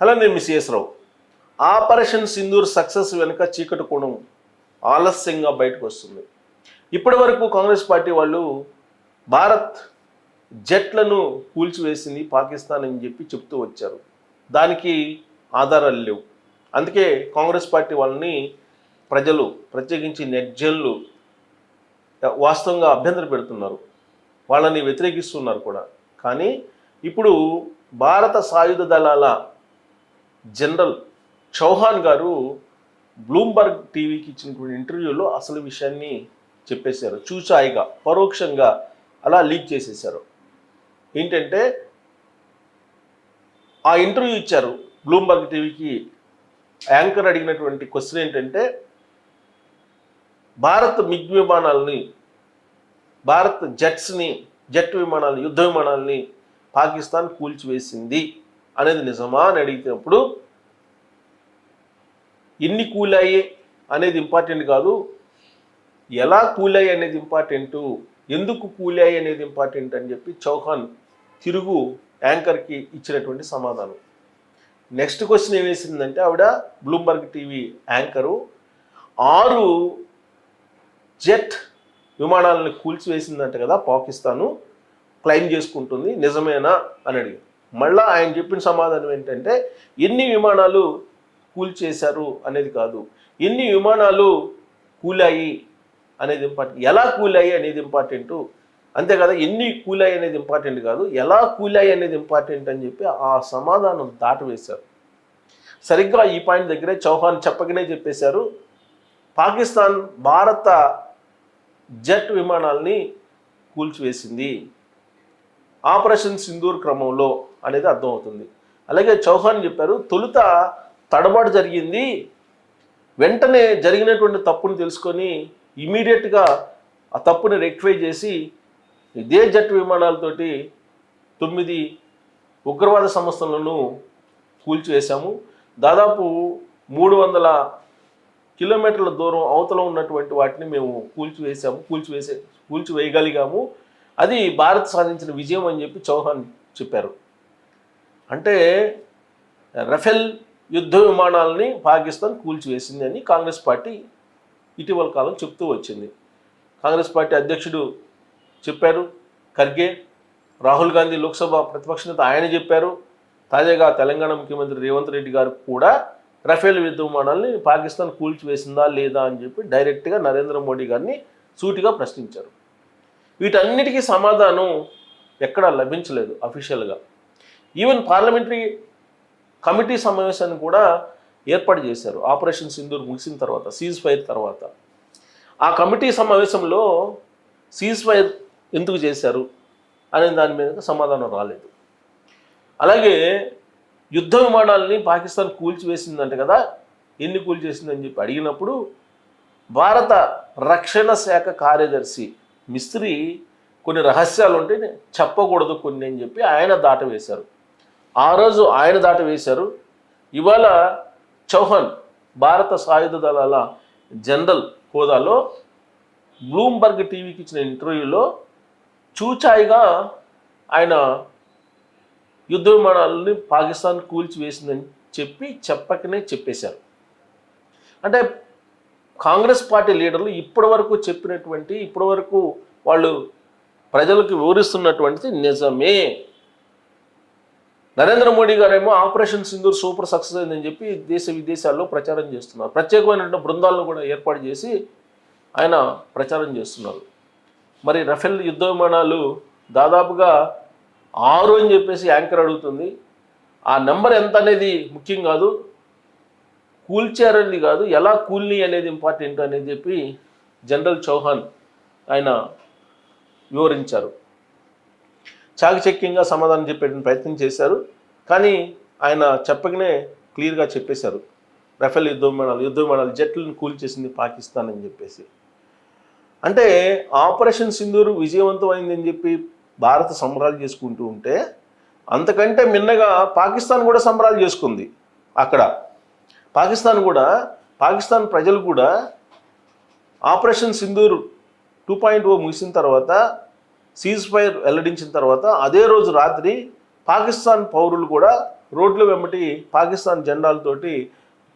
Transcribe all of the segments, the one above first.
అలానే మిస్ రావు. Operation Sindoor success వెనుక చీకటి కోణం ఆలస్యంగా బయటకు వస్తుంది. ఇప్పటి వరకు కాంగ్రెస్ పార్టీ వాళ్ళు భారత్ జెట్లను కూల్చివేసింది పాకిస్తాన్ అని చెప్పి చెప్తూ వచ్చారు. దానికి ఆధారాలు లేవు. అందుకే కాంగ్రెస్ పార్టీ వాళ్ళని ప్రజలు, ప్రత్యేకించి నెట్జన్లు వాస్తవంగా అభ్యంతరం పెడుతున్నారు, వాళ్ళని వ్యతిరేకిస్తున్నారు కూడా. కానీ ఇప్పుడు భారత సాయుధ దళాల జనరల్ చౌహాన్ గారు బ్లూంబర్గ్ టీవీకి ఇచ్చినటువంటి ఇంటర్వ్యూలో అసలు విషయాన్ని చెప్పేశారు. చూచాయిగా, పరోక్షంగా అలా లీక్ చేసేశారు. ఏంటంటే ఆ ఇంటర్వ్యూ ఇచ్చారు బ్లూంబర్గ్ టీవీకి. యాంకర్ అడిగినటువంటి క్వశ్చన్ ఏంటంటే, భారత్ మిగ్ విమానాలని, భారత్ జెట్ విమానాలు, యుద్ధ విమానాలని పాకిస్తాన్ కూల్చివేసింది అనేది నిజమా అని అడిగినప్పుడు, ఎన్ని కూలాయి అనేది ఇంపార్టెంట్ కాదు, ఎలా కూలాయి అనేది ఇంపార్టెంటు, ఎందుకు కూలాయి అనేది ఇంపార్టెంట్ అని చెప్పి చౌహాన్ తిరుగు యాంకర్కి ఇచ్చినటువంటి సమాధానం. నెక్స్ట్ క్వశ్చన్ ఏమేసిందంటే, ఆవిడ బ్లూంబర్గ్ టీవీ యాంకరు 6 జెట్ విమానాలను కూల్చివేసిందంట కదా పాకిస్తాను, క్లెయిమ్ చేసుకుంటుంది, నిజమేనా అని అడిగి, మళ్ళా ఆయన చెప్పిన సమాధానం ఏంటంటే, ఎన్ని విమానాలు కూల్చేశారు అనేది కాదు, ఎన్ని విమానాలు కూలాయి అనేది ఇంపార్టెంట్, ఎలా కూలాయి అనేది ఇంపార్టెంటు, అంతే కదా, ఎన్ని కూలాయి అనేది ఇంపార్టెంట్ కాదు, ఎలా కూలాయి అనేది ఇంపార్టెంట్ అని చెప్పి ఆ సమాధానం దాటవేశారు. సరిగ్గా ఈ పాయింట్ దగ్గరే చౌహాన్ చెప్పకనే చెప్పేశారు, పాకిస్తాన్ భారత జెట్ విమానాల్ని కూల్చివేసింది ఆపరేషన్ సింధూర్ క్రమంలో అనేది అర్థమవుతుంది. అలాగే చౌహాన్ చెప్పారు, తొలుత తడబాటు జరిగింది, వెంటనే జరిగినటువంటి తప్పును తెలుసుకొని ఇమీడియట్గా ఆ తప్పుని రెక్టిఫై చేసి ఇదే జెట్ విమానాలతోటి 9 ఉగ్రవాద సంస్థలను కూల్చివేశాము. దాదాపు 300 కిలోమీటర్ల దూరం అవతల ఉన్నటువంటి వాటిని మేము కూల్చివేయగలిగాము. అది భారత్ సాధించిన విజయం అని చెప్పి చౌహాన్ చెప్పారు. అంటే రఫేల్ యుద్ధ విమానాలని పాకిస్తాన్ కూల్చివేసింది అని కాంగ్రెస్ పార్టీ ఇటీవల కాలం చెప్తూ వచ్చింది. కాంగ్రెస్ పార్టీ అధ్యక్షుడు చెప్పారు, ఖర్గే, రాహుల్ గాంధీ లోక్సభ ప్రతిపక్ష నేత ఆయన చెప్పారు. తాజాగా తెలంగాణ ముఖ్యమంత్రి రేవంత్ రెడ్డి గారు కూడా రఫేల్ యుద్ధ విమానాల్ని పాకిస్తాన్ కూల్చివేసిందా లేదా అని చెప్పి డైరెక్ట్గా నరేంద్ర మోడీ గారిని సూటిగా ప్రశ్నించారు. వీటన్నిటికీ సమాధానం ఎక్కడా లభించలేదు అఫీషియల్గా. ఈవెన్ పార్లమెంటరీ కమిటీ సమావేశాన్ని కూడా ఏర్పాటు చేశారు ఆపరేషన్ సింధూర్ ముగిసిన తర్వాత, సీజ్ ఫైర్ తర్వాత. ఆ కమిటీ సమావేశంలో సీజ్ ఫైర్ ఎందుకు చేశారు అనే దాని మీద సమాధానం రాలేదు. అలాగే యుద్ధ విమానాలని పాకిస్తాన్ కూల్చివేసిందంటే కదా, ఎన్ని కూల్చేసిందని చెప్పి అడిగినప్పుడు భారత రక్షణ శాఖ కార్యదర్శి మిస్త్రీ కొన్ని రహస్యాలు ఉంటే చెప్పకూడదు కొన్ని అని చెప్పి ఆయన దాటవేశారు. ఆ రోజు ఆయన దాటవేశారు. ఇవాళ చౌహాన్ భారత సాయుధ దళాల జనరల్ హోదాలో బ్లూంబర్గ్ టీవీకి ఇచ్చిన ఇంటర్వ్యూలో చూచాయిగా ఆయన యుద్ధ విమానాలని పాకిస్తాన్ కూల్చివేసిందని చెప్పకనే చెప్పేశారు. అంటే కాంగ్రెస్ పార్టీ లీడర్లు ఇప్పటివరకు చెప్పినటువంటి, ఇప్పటివరకు వాళ్ళు ప్రజలకు వివరిస్తున్నటువంటిది నిజమే. నరేంద్ర మోడీ గారేమో ఆపరేషన్ సింధూర్ సూపర్ సక్సెస్ అయిందని చెప్పి దేశ విదేశాల్లో ప్రచారం చేస్తున్నారు. ప్రత్యేకమైనటువంటి బృందాలను కూడా ఏర్పాటు చేసి ఆయన ప్రచారం చేస్తున్నారు. మరి రఫేల్ యుద్ధ విమానాలు దాదాపుగా 6 అని చెప్పేసి యాంకర్ అడుగుతుంది. ఆ నెంబర్ ఎంత అనేది ముఖ్యం కాదు, కూల్చారనేది కాదు, ఎలా కూల్ని అనేది ఇంపార్టెంట్ అనేది చెప్పి జనరల్ చౌహాన్ ఆయన వివరించారు. చాకచక్యంగా సమాధానం చెప్పే ప్రయత్నం చేశారు. కానీ ఆయన చెప్పకనే క్లియర్గా చెప్పేశారు, రఫేల్ యుద్ధ విమానాలు జెట్లను కూల్చేసింది పాకిస్తాన్ అని చెప్పేసి. అంటే ఆపరేషన్ సింధూర్ విజయవంతమైందని చెప్పి భారత్ సంబరాలు చేసుకుంటూ ఉంటే, అంతకంటే మిన్నగా పాకిస్తాన్ కూడా సంబరాలు చేసుకుంది. అక్కడ పాకిస్తాన్ ప్రజలు కూడా ఆపరేషన్ సింధూర్ 2.0 ముగిసిన తర్వాత, సీజ్ ఫైర్ వెల్లడించిన తర్వాత అదే రోజు రాత్రి పాకిస్తాన్ పౌరులు కూడా రోడ్ల వెంబటి పాకిస్తాన్ జెండాలతోటి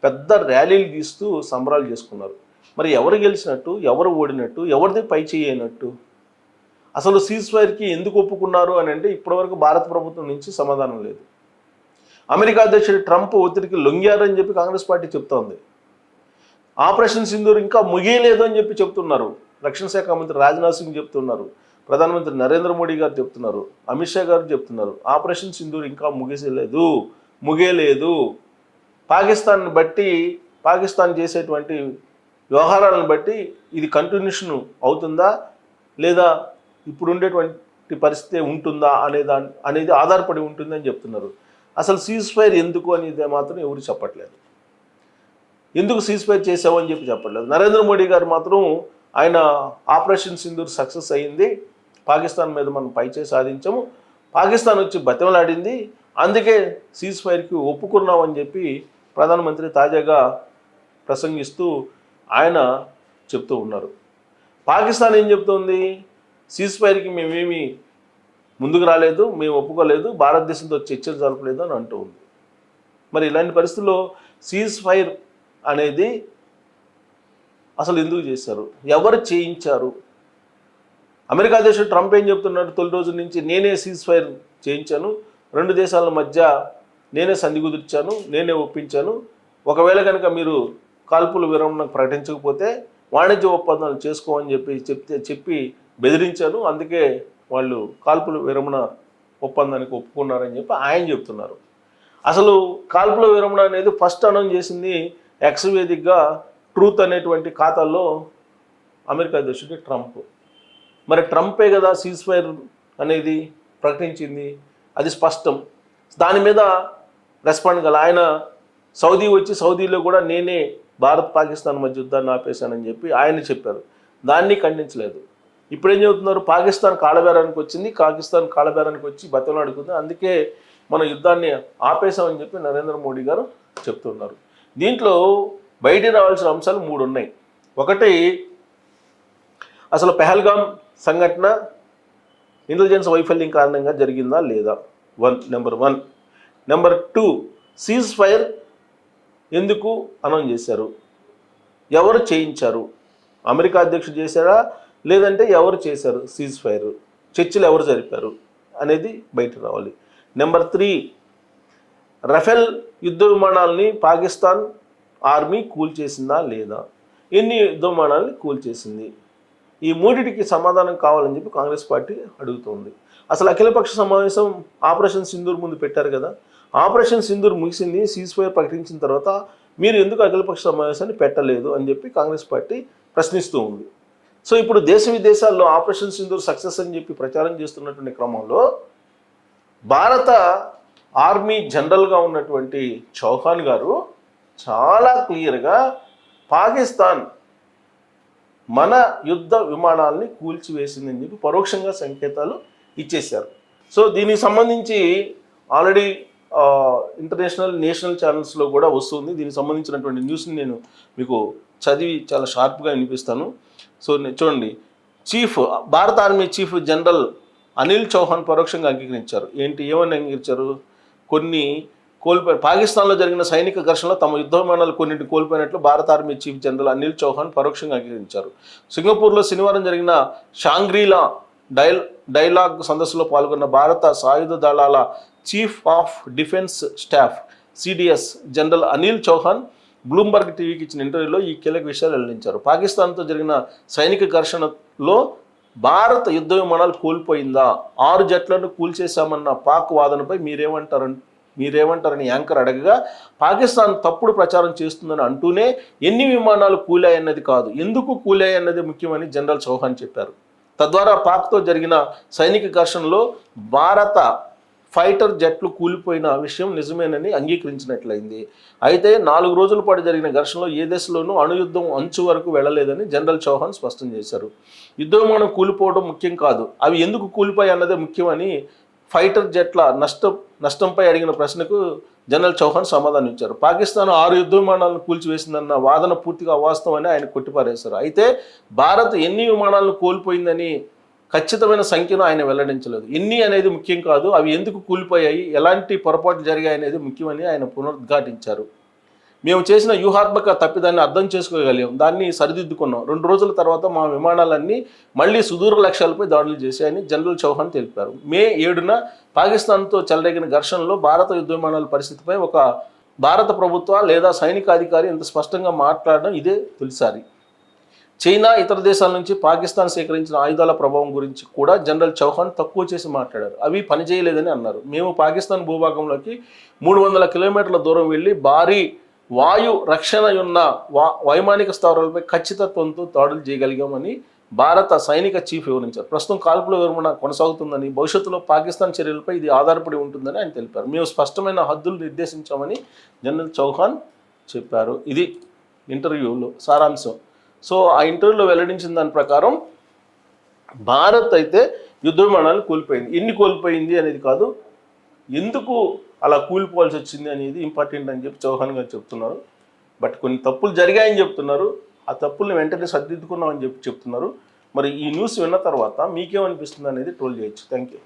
పెద్ద ర్యాలీలు తీస్తూ సంబరాలు చేసుకున్నారు. మరి ఎవరు గెలిచినట్టు, ఎవరు ఓడినట్టు, ఎవరిది పై చేయనట్టు? అసలు సీజ్ఫైర్కి ఎందుకు ఒప్పుకున్నారు అని అంటే ఇప్పటివరకు భారత ప్రభుత్వం నుంచి సమాధానం లేదు. అమెరికా అధ్యక్షుడు ట్రంప్ ఒత్తిడికి లొంగారని చెప్పి కాంగ్రెస్ పార్టీ చెప్తోంది. ఆపరేషన్ సింధూర్ ఇంకా ముగియలేదు అని చెప్పి చెప్తున్నారు. రక్షణ శాఖ మంత్రి రాజ్నాథ్ సింగ్ చెప్తున్నారు, ప్రధానమంత్రి నరేంద్ర మోడీ గారు చెప్తున్నారు, అమిత్ షా గారు చెప్తున్నారు. ఆపరేషన్ సింధూర్ ఇంకా ముగియలేదు. పాకిస్తాన్ని బట్టి, పాకిస్తాన్ చేసేటువంటి వ్యవహారాలను బట్టి ఇది కంటిన్యూషన్ అవుతుందా లేదా ఇప్పుడు ఉండేటువంటి పరిస్థితి ఉంటుందా అనేది ఆధారపడి ఉంటుందని చెప్తున్నారు. అసలు సీజ్ఫైర్ ఎందుకు అనేది మాత్రం ఎవరు చెప్పట్లేదు. ఎందుకు సీజ్ఫైర్ చేసామని చెప్పి చెప్పట్లేదు. నరేంద్ర మోడీ గారు మాత్రం ఆయన ఆపరేషన్ సింధూర్ సక్సెస్ అయ్యింది, పాకిస్తాన్ మీద మనం పైచేయి సాధించాము, పాకిస్తాన్ వచ్చి బతిమలాడింది, అందుకే సీజ్ఫైర్కి ఒప్పుకున్నామని చెప్పి ప్రధానమంత్రి తాజాగా ప్రసంగిస్తూ ఆయన చెప్తూ ఉన్నారు. పాకిస్తాన్ ఏం చెప్తోంది? సీజ్ఫైర్కి మేమేమి ముందుకు రాలేదు, మేము ఒప్పుకోలేదు, భారతదేశంతో చర్చలు జరపలేదు అని అంటూ ఉంది. మరి ఇలాంటి పరిస్థితుల్లో సీజ్ఫైర్ అనేది అసలు ఎందుకు చేశారు, ఎవరు చేయించారు? అమెరికా అధ్యక్షుడు ట్రంప్ ఏం చెప్తున్నాడు? తొలి రోజు నుంచి నేనే సీజ్ఫైర్ చేయించాను, రెండు దేశాల మధ్య నేనే సంధి కుదిర్చాను, నేనే ఒప్పించాను, ఒకవేళ కనుక మీరు కాల్పుల విరమణ ప్రకటించకపోతే వాణిజ్య ఒప్పందాలు చేసుకోమని చెప్పి బెదిరించాను, అందుకే వాళ్ళు కాల్పుల విరమణ ఒప్పందానికి ఒప్పుకున్నారని చెప్పి ఆయన చెప్తున్నారు. అసలు కాల్పుల విరమణ అనేది ఫస్ట్ అనౌన్స్ చేసింది ఎక్స్ వేదికగా ట్రూత్ అనేటువంటి ఖాతాల్లో అమెరికా అధ్యక్షుడు ట్రంప్. మరి ట్రంపే కదా సీజ్ఫైర్ అనేది ప్రకటించింది, అది స్పష్టం. దాని మీద రెస్పాండ్ కల ఆయన సౌదీ వచ్చి సౌదీలో కూడా నేనే భారత్ పాకిస్తాన్ మధ్య యుద్ధాన్ని ఆపేశానని చెప్పి ఆయన చెప్పారు, దాన్ని ఖండించలేదు. ఇప్పుడు ఏం చెబుతున్నారు? పాకిస్తాన్ కాళబేరానికి వచ్చి బతిమలాడుకుంది, అందుకే మన యుద్ధాన్ని ఆపేశామని చెప్పి నరేంద్ర మోడీ గారు చెప్తున్నారు. దీంట్లో బయటికి రావాల్సిన అంశాలు 3 ఉన్నాయి. ఒకటి, అసలు పెహల్గాం సంఘటన ఇంటెలిజెన్స్ వైఫల్యం కారణంగా జరిగిందా లేదా, నెంబర్ 1. నెంబర్ 2, సీజ్ ఫైర్ ఎందుకు అనౌన్స్ చేశారు, ఎవరు చేయించారు, అమెరికా అధ్యక్షుడు చేశారా లేదంటే ఎవరు చేశారు సీజ్ ఫైర్, చర్చలు ఎవరు జరిపారు అనేది బయట రావాలి. నెంబర్ 3, రఫేల్ యుద్ధ విమానాలని పాకిస్తాన్ ఆర్మీ కూల్చేసిందా లేదా, ఎన్ని యుద్ధ విమానాలని కూల్చేసింది, ఈ 3టికి సమాధానం కావాలని చెప్పి కాంగ్రెస్ పార్టీ అడుగుతోంది. అసలు అఖిలపక్ష సమావేశం ఆపరేషన్ సింధూర్ ముందు పెట్టారు కదా, ఆపరేషన్ సింధూర్ ముగిసింది, సీజ్ ఫైర్ ప్రకటించిన తర్వాత మీరు ఎందుకు అఖిలపక్ష సమావేశాన్ని పెట్టలేదు అని చెప్పి కాంగ్రెస్ పార్టీ ప్రశ్నిస్తూ ఉంది. సో ఇప్పుడు దేశ విదేశాల్లో ఆపరేషన్ సింధూర్ సక్సెస్ అని చెప్పి ప్రచారం చేస్తున్నటువంటి క్రమంలో భారత ఆర్మీ జనరల్గా ఉన్నటువంటి చౌహాన్ గారు చాలా క్లియర్గా పాకిస్తాన్ మన యుద్ధ విమానాలని కూల్చివేసిందని చెప్పి పరోక్షంగా సంకేతాలు ఇచ్చేశారు. సో దీనికి సంబంధించి ఆల్రెడీ ఇంటర్నేషనల్ నేషనల్ ఛానల్స్లో కూడా వస్తుంది. దీనికి సంబంధించినటువంటి న్యూస్ని నేను మీకు చదివి చాలా షార్ప్గా వినిపిస్తాను. సో చూడండి, భారత army chief general Anil Chauhan పరోక్షంగా అంగీకరించారు. ఏమని అంగీకరించారు? కొన్ని పాకిస్తాన్లో జరిగిన సైనిక ఘర్షణలో తమ యుద్ధ విమానాలు కొన్నింటి కోల్పోయినట్లు భారత army chief general Anil Chauhan పరోక్షంగా అంగీకరించారు. సింగపూర్లో శనివారం జరిగిన షాంగ్రీలా డైలాగ్ సదస్సులో పాల్గొన్న భారత సాయుధ దళాల chief of defence staff CDS general Anil Chauhan Bloomberg టీవీకి ఇచ్చిన ఇంటర్వ్యూలో ఈ కీలక విషయాలు వెల్లడించారు. పాకిస్తాన్తో జరిగిన సైనిక ఘర్షణలో భారత యుద్ధ విమానాలు కోల్పోయిందా, 6 జట్లను కూల్చేశామన్న పాక్ వాదనపై మీరేమంటారని యాంకర్ అడగగా, పాకిస్తాన్ తప్పుడు ప్రచారం చేస్తుందని అంటూనే ఎన్ని విమానాలు కూలాయన్నది కాదు, ఎందుకు కూలాయన్నది ముఖ్యమని జనరల్ చౌహాన్ చెప్పారు. తద్వారా పాక్తో జరిగిన సైనిక ఘర్షణలో భారత ఫైటర్ జట్లు కూలిపోయిన విషయం నిజమేనని అంగీకరించినట్లయింది. అయితే 4 రోజుల పాటు జరిగిన ఘర్షణలో ఏ దశలోనూ అణుయుద్ధం అంచు వరకు వెళ్లలేదని జనరల్ చౌహాన్ స్పష్టం చేశారు. యుద్ధ విమానం కూలిపోవడం ముఖ్యం కాదు, అవి ఎందుకు కూలిపోయి అన్నదే ముఖ్యమని ఫైటర్ జట్ల నష్టంపై అడిగిన ప్రశ్నకు జనరల్ చౌహాన్ సమాధానం ఇచ్చారు. పాకిస్తాన్ 6 యుద్ధ విమానాలను కూల్చివేసిందన్న వాదన పూర్తిగా అవాస్తవమని ఆయన కొట్టిపారేశారు. అయితే భారత్ ఎన్ని విమానాలను కోల్పోయిందని ఖచ్చితమైన సంఖ్యను ఆయన వెల్లడించలేదు. ఎన్ని అనేది ముఖ్యం కాదు, అవి ఎందుకు కూలిపోయాయి, ఎలాంటి పొరపాటు జరిగాయి అనేది ముఖ్యమని ఆయన పునరుద్ఘాటించారు. మేము చేసిన వ్యూహాత్మక తప్పిదాన్ని అర్థం చేసుకోగలిగాం, దాన్ని సరిదిద్దుకున్నాం. 2 రోజుల తర్వాత మా విమానాలన్నీ మళ్లీ సుదూర లక్ష్యాలపై దాడులు చేశాయని జనరల్ చౌహాన్ తెలిపారు. మే 7న పాకిస్తాన్తో చెలరేగిన ఘర్షణలో భారత యుద్ధ విమానాల పరిస్థితిపై ఒక భారత ప్రభుత్వ లేదా సైనికాధికారి ఇంత స్పష్టంగా మాట్లాడడం ఇదే తొలిసారి. చైనా, ఇతర దేశాల నుంచి పాకిస్తాన్ సేకరించిన ఆయుధాల ప్రభావం గురించి కూడా జనరల్ చౌహాన్ తక్కువ చేసి మాట్లాడారు. అవి పనిచేయలేదని అన్నారు. మేము పాకిస్తాన్ భూభాగంలోకి 300 కిలోమీటర్ల దూరం వెళ్ళి భారీ వాయు రక్షణ ఉన్న వైమానిక స్థావరాలపై ఖచ్చితత్వంతో దాడులు చేయగలిగామని భారత సైనిక చీఫ్ వివరించారు. ప్రస్తుతం కాల్పుల విరమణ కొనసాగుతుందని, భవిష్యత్తులో పాకిస్తాన్ చర్యలపై ఇది ఆధారపడి ఉంటుందని ఆయన తెలిపారు. మేము స్పష్టమైన హద్దులు నిర్దేశించామని జనరల్ చౌహాన్ చెప్పారు. ఇది ఇంటర్వ్యూలో సారాంశం. సో ఆ ఇంటర్వ్యూలో వెల్లడించిన దాని ప్రకారం భారత్ అయితే యుద్ధ విమానాలు కోల్పోయింది. ఎన్ని కోల్పోయింది అనేది కాదు, ఎందుకు అలా కూలిపోవాల్సి వచ్చింది అనేది ఇంపార్టెంట్ అని చెప్పి చౌహాన్ గారు చెప్తున్నారు. బట్ కొన్ని తప్పులు జరిగాయని చెప్తున్నారు, ఆ తప్పుల్ని వెంటనే సర్దిద్దుకున్నామని చెప్తున్నారు. మరి ఈ న్యూస్ విన్న తర్వాత మీకేమనిపిస్తుంది అనేది ట్రోల్ చేయొచ్చు. Thank you.